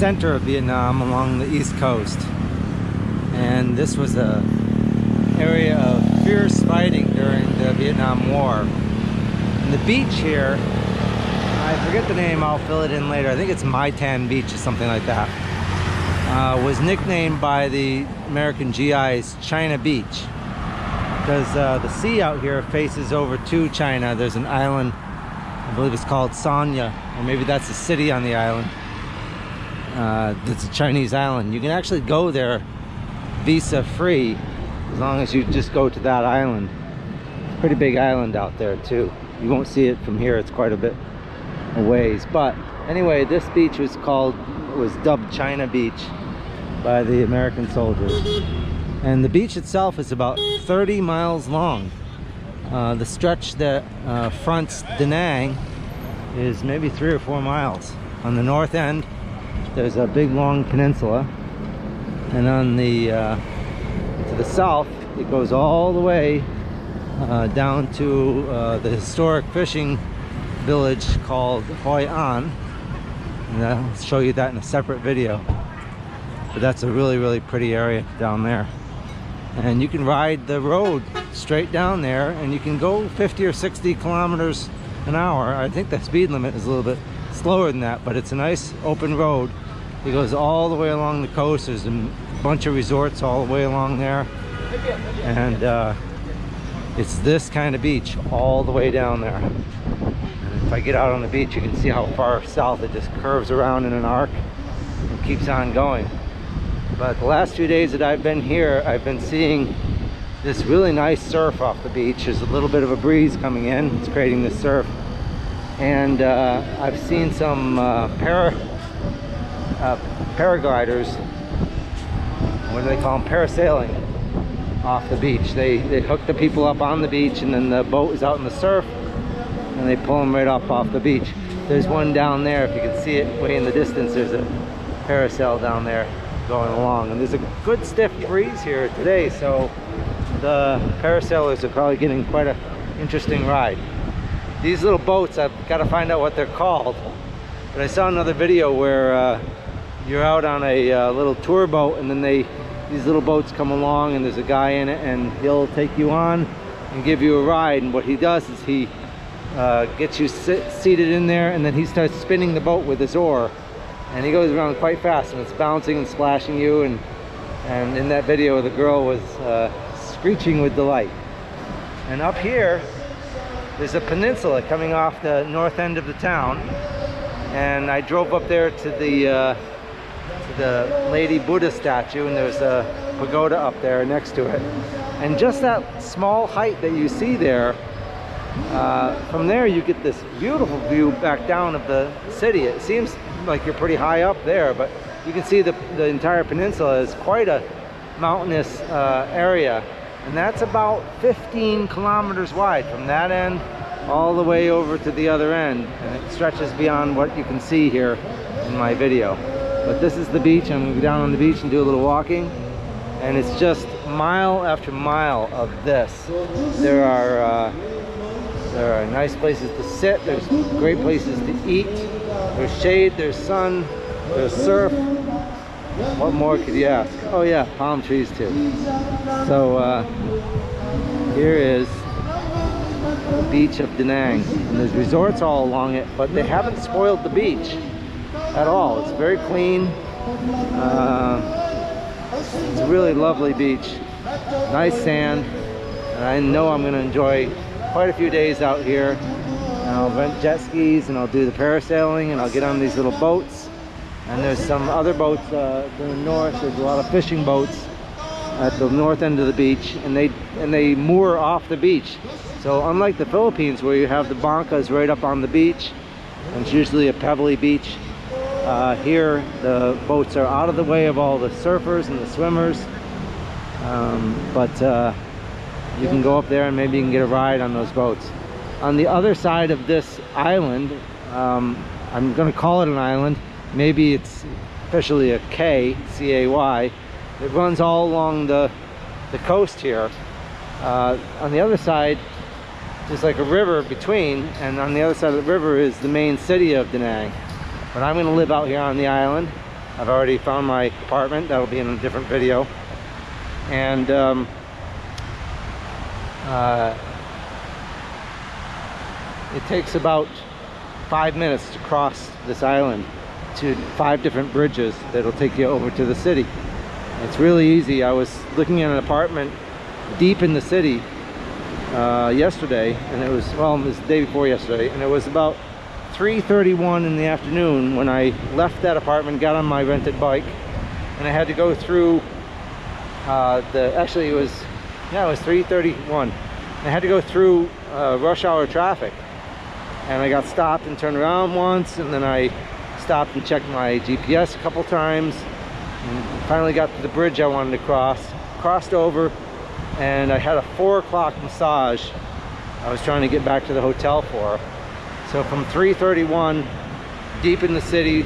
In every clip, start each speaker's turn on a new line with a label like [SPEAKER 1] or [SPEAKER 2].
[SPEAKER 1] center of Vietnam along the east coast. And this was a area of fierce fighting during the Vietnam War. And the beach here, I forget the name, I'll fill it in later. I think it's Mai Tan Beach or something like that. Was nicknamed by the American GIs China Beach because the sea out here faces over to China. There's an island, I believe it's called Sanya, or maybe that's a city on the island. It's a Chinese island. You can actually go there visa free as long as you just go to that island. It's a pretty big island out there too. You won't see it from here, it's quite a bit a ways. But anyway, this beach was dubbed China Beach by the American soldiers. And the beach itself is about 30 miles long. The stretch that fronts Da Nang is maybe 3 or 4 miles. On the north end, there's a big long peninsula, and on the to the south, it goes all the way down to the historic fishing village called Hoi An, and I'll show you that in a separate video. But that's a really pretty area down there, and you can ride the road straight down there, and you can go 50 or 60 kilometers an hour. I think the speed limit is a little bit slower than that, but it's a nice open road. It goes all the way along the coast. There's a bunch of resorts all the way along there, and it's this kind of beach all the way down there. And if I get out on the beach, you can see how far south it just curves around in an arc and keeps on going. But the last few days that I've been here, I've been seeing this really nice surf off the beach. There's a little bit of a breeze coming in. It's creating this surf. And I've seen some paragliders, what do they call them, parasailing off the beach. They hook the people up on the beach, and then the boat is out in the surf, and they pull them right up off the beach. There's one down there, if you can see it way in the distance. There's a parasail down there going along, and there's a good stiff breeze here today, so the parasailers are probably getting quite an interesting ride. These little boats, I've got to find out what they're called, but I saw another video where you're out on a little tour boat, and then these little boats come along, and there's a guy in it, and he'll take you on and give you a ride. And what he does is he gets you seated in there, and then he starts spinning the boat with his oar, and he goes around quite fast, and it's bouncing and splashing you, and in that video the girl was screeching with delight. And up here there's a peninsula coming off the north end of the town, and I drove up there to the Lady Buddha statue, and there's a pagoda up there next to it. And just that small height that you see there, from there you get this beautiful view back down of the city. It seems like you're pretty high up there, but you can see the entire peninsula is quite a mountainous area, and that's about 15 kilometers wide from that end all the way over to the other end, and it stretches beyond what you can see here in my video. But this is the beach. I'm going to go down on the beach and do a little walking, and it's just mile after mile of this. There are nice places to sit, there's great places to eat, there's shade, there's sun, there's surf. What more could you ask? Oh yeah, palm trees too. So here is the beach of Da Nang, and there's resorts all along it, but they haven't spoiled the beach at all. It's very clean. It's a really lovely beach, nice sand, and I know I'm going to enjoy quite a few days out here. And I'll rent jet skis, and I'll do the parasailing, and I'll get on these little boats. And there's some other boats to the north. There's a lot of fishing boats at the north end of the beach, and they moor off the beach. So unlike the Philippines, where you have the bancas right up on the beach, and it's usually a pebbly beach, here the boats are out of the way of all the surfers and the swimmers, but you can go up there and maybe you can get a ride on those boats. On the other side of this island, I'm going to call it an island, maybe it's officially a C-A-Y, it runs all along the coast here. On the other side there's like a river between, and on the other side of the river is the main city of Da Nang. But I'm going to live out here on the island, I've already found my apartment. That'll be in a different video. And it takes about 5 minutes to cross this island to 5 different bridges that'll take you over to the city. It's really easy. I was looking at an apartment deep in the city yesterday, and it was, well, it was the day before yesterday, and it was about 3:31 in the afternoon when I left that apartment, got on my rented bike, and I had to go through actually it was 3:31. I had to go through rush hour traffic, and I got stopped and turned around once, and then I stopped and checked my GPS a couple times, and finally got to the bridge I wanted to crossed over, and I had a 4 o'clock massage I was trying to get back to the hotel for. So from 3:31, deep in the city,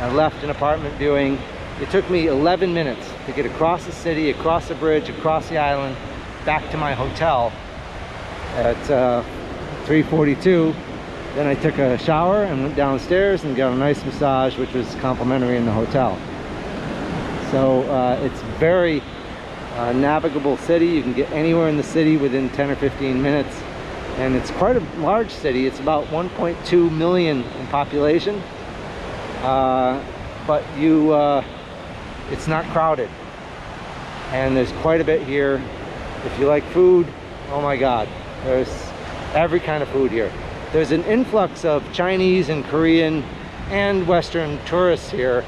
[SPEAKER 1] I left an apartment viewing. It took me 11 minutes to get across the city, across the bridge, across the island, back to my hotel at 3:42. Then I took a shower and went downstairs and got a nice massage, which was complimentary in the hotel. So it's very navigable city. You can get anywhere in the city within 10 or 15 minutes. And it's quite a large city. It's about 1.2 million in population. But it's not crowded. And there's quite a bit here. If you like food, oh my God, there's every kind of food here. There's an influx of Chinese and Korean and Western tourists here.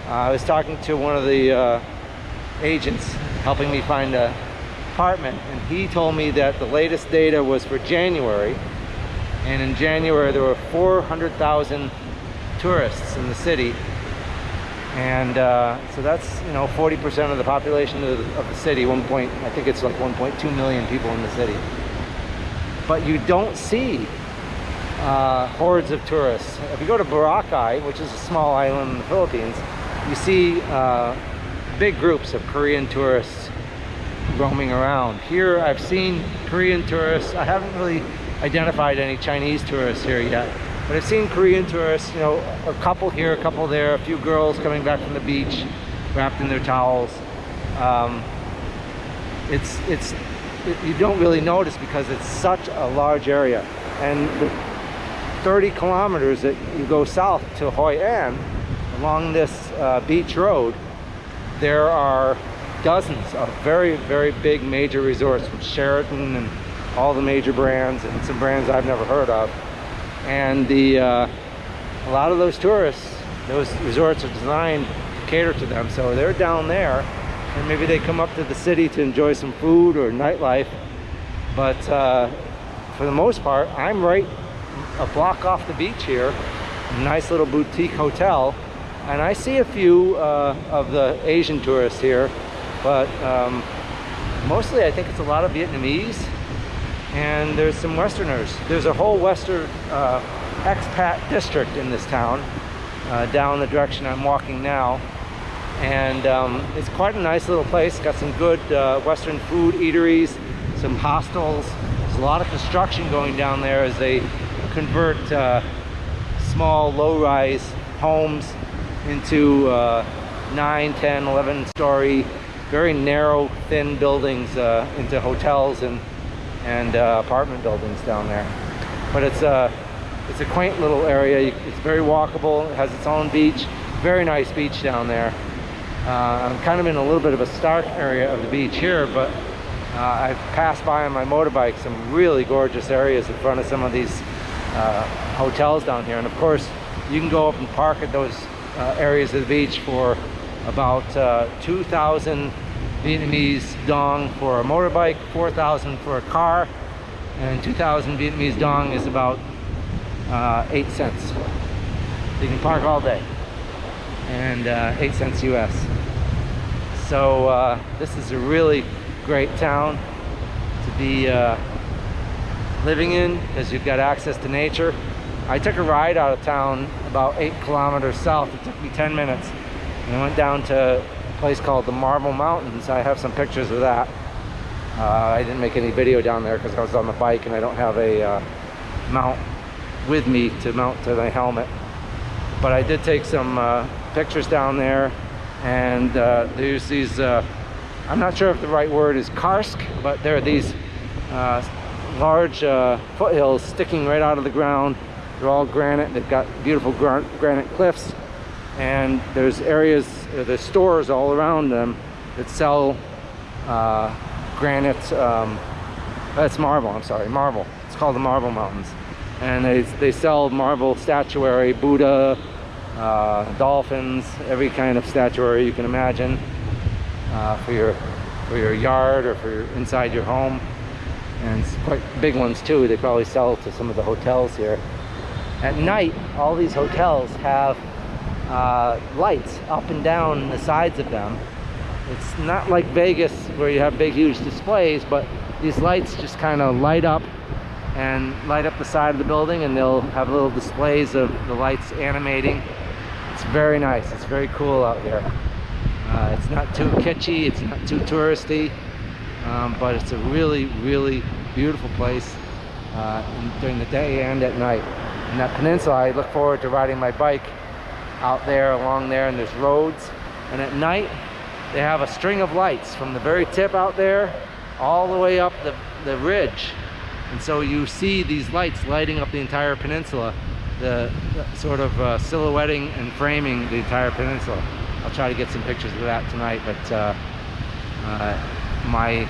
[SPEAKER 1] I was talking to one of the agents helping me find an apartment, and he told me that the latest data was for January, and in January there were 400,000 tourists in the city, and so that's 40% of the population of the city. I think it's like 1.2 million people in the city. But you don't see hordes of tourists. If you go to Boracay, which is a small island in the Philippines, you see big groups of Korean tourists roaming around. Here I've seen Korean tourists. I haven't really identified any Chinese tourists here yet, but I've seen Korean tourists, a couple here, a couple there, a few girls coming back from the beach wrapped in their towels. You don't really notice because it's such a large area, and the 30 kilometers that you go south to Hoi An along this beach road, there are dozens of very, very big major resorts from Sheraton and all the major brands, and some brands I've never heard of. And a lot of those tourists, those resorts are designed to cater to them, so they're down there, and maybe they come up to the city to enjoy some food or nightlife. But for the most part, I'm right a block off the beach here, a nice little boutique hotel, and I see a few of the Asian tourists here, but mostly I think it's a lot of Vietnamese, and there's some Westerners. There's a whole Western expat district in this town, down the direction I'm walking now, and it's quite a nice little place. Got some good Western food eateries, some hostels. There's a lot of construction going down there as they convert small low-rise homes into 9, 10, 11 story, very narrow, thin buildings into hotels and apartment buildings down there. But it's a quaint little area. It's very walkable. It has its own beach. Very nice beach down there. I'm kind of in a little bit of a stark area of the beach here, but I've passed by on my motorbike some really gorgeous areas in front of some of these hotels down here. And of course, you can go up and park at those areas of the beach for about 2,000 Vietnamese dong for a motorbike, 4,000 for a car, and 2,000 Vietnamese dong is about 8 cents. So you can park all day, and 8 cents US. So this is a really great town to be living in, because you've got access to nature. I took a ride out of town about 8 kilometers south. It took me 10 minutes, and I went down to a place called the Marble Mountains. I have some pictures of that. I didn't make any video down there because I was on the bike and I don't have a mount with me to mount to my helmet, but I did take some pictures down there, and there's these, I'm not sure if the right word is karst, but there are these large foothills sticking right out of the ground. They're all granite. They've got beautiful granite cliffs, and there's areas, there's stores all around them that sell granite, that's marble, I'm sorry, marble. It's called the Marble Mountains. And they sell marble statuary, Buddha, dolphins, every kind of statuary you can imagine, for your yard or for inside your home. And it's quite big ones too. They probably sell to some of the hotels here. At night, all these hotels have lights up and down the sides of them. It's not like Vegas where you have big huge displays, but these lights just kind of light up the side of the building, and they'll have little displays of the lights animating. It's very nice. It's very cool out here. It's not too kitschy, it's not too touristy, but it's a really, really beautiful place during the day and at night. And that peninsula, I look forward to riding my bike out there, along there, and there's roads. And at night, they have a string of lights from the very tip out there all the way up the ridge. And so you see these lights lighting up the entire peninsula, the sort of silhouetting and framing the entire peninsula. I'll try to get some pictures of that tonight, but my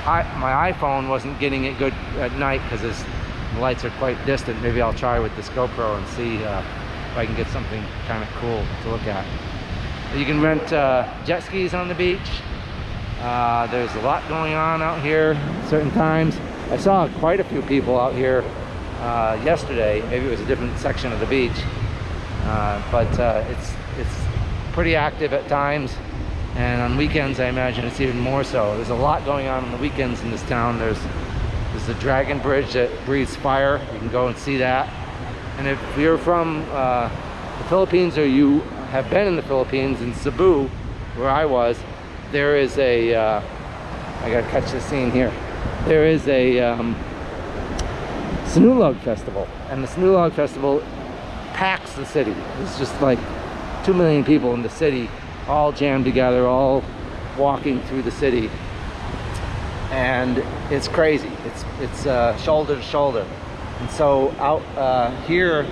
[SPEAKER 1] iPhone wasn't getting it good at night because the lights are quite distant. Maybe I'll try with this GoPro and see if I can get something kind of cool to look at. You can rent jet skis on the beach. There's a lot going on out here at certain times. I saw quite a few people out here yesterday. Maybe it was a different section of the beach, but it's pretty active at times, and on weekends I imagine it's even more so. There's a lot going on the weekends in this town. There's the Dragon Bridge that breathes fire. You can go and see that. And if you're from the Philippines, or you have been in the Philippines, in Cebu, where I was, there is a I gotta catch the scene here. There is a Sinulog festival, and the Sinulog festival packs the city. It's just like 2 million people in the city, all jammed together, all walking through the city, and it's crazy. It's shoulder to shoulder. And so out here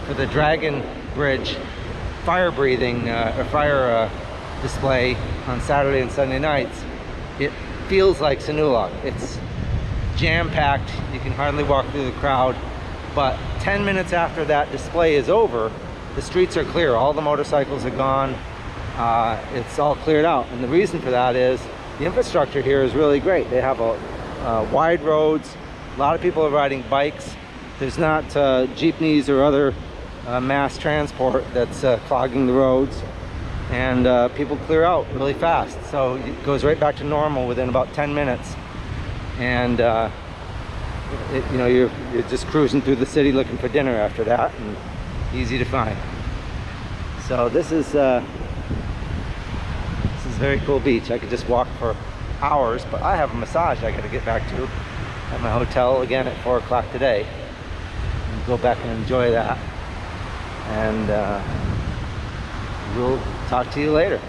[SPEAKER 1] for the Dragon Bridge fire breathing or fire display on Saturday and Sunday nights, it feels like Sinulog. It's jam-packed. You can hardly walk through the crowd, but 10 minutes after that display is over, the streets are clear. All the motorcycles are gone. It's all cleared out, and the reason for that is the infrastructure here is really great. They have wide roads. A lot of people are riding bikes. There's not jeepneys or other mass transport that's clogging the roads, and people clear out really fast. So it goes right back to normal within about 10 minutes, and you know, you're just cruising through the city looking for dinner after that, and easy to find. So this is a very cool beach. I could just walk for hours, but I have a massage I got to get back to at my hotel again at 4 o'clock today, and go back and enjoy that, and we'll talk to you later.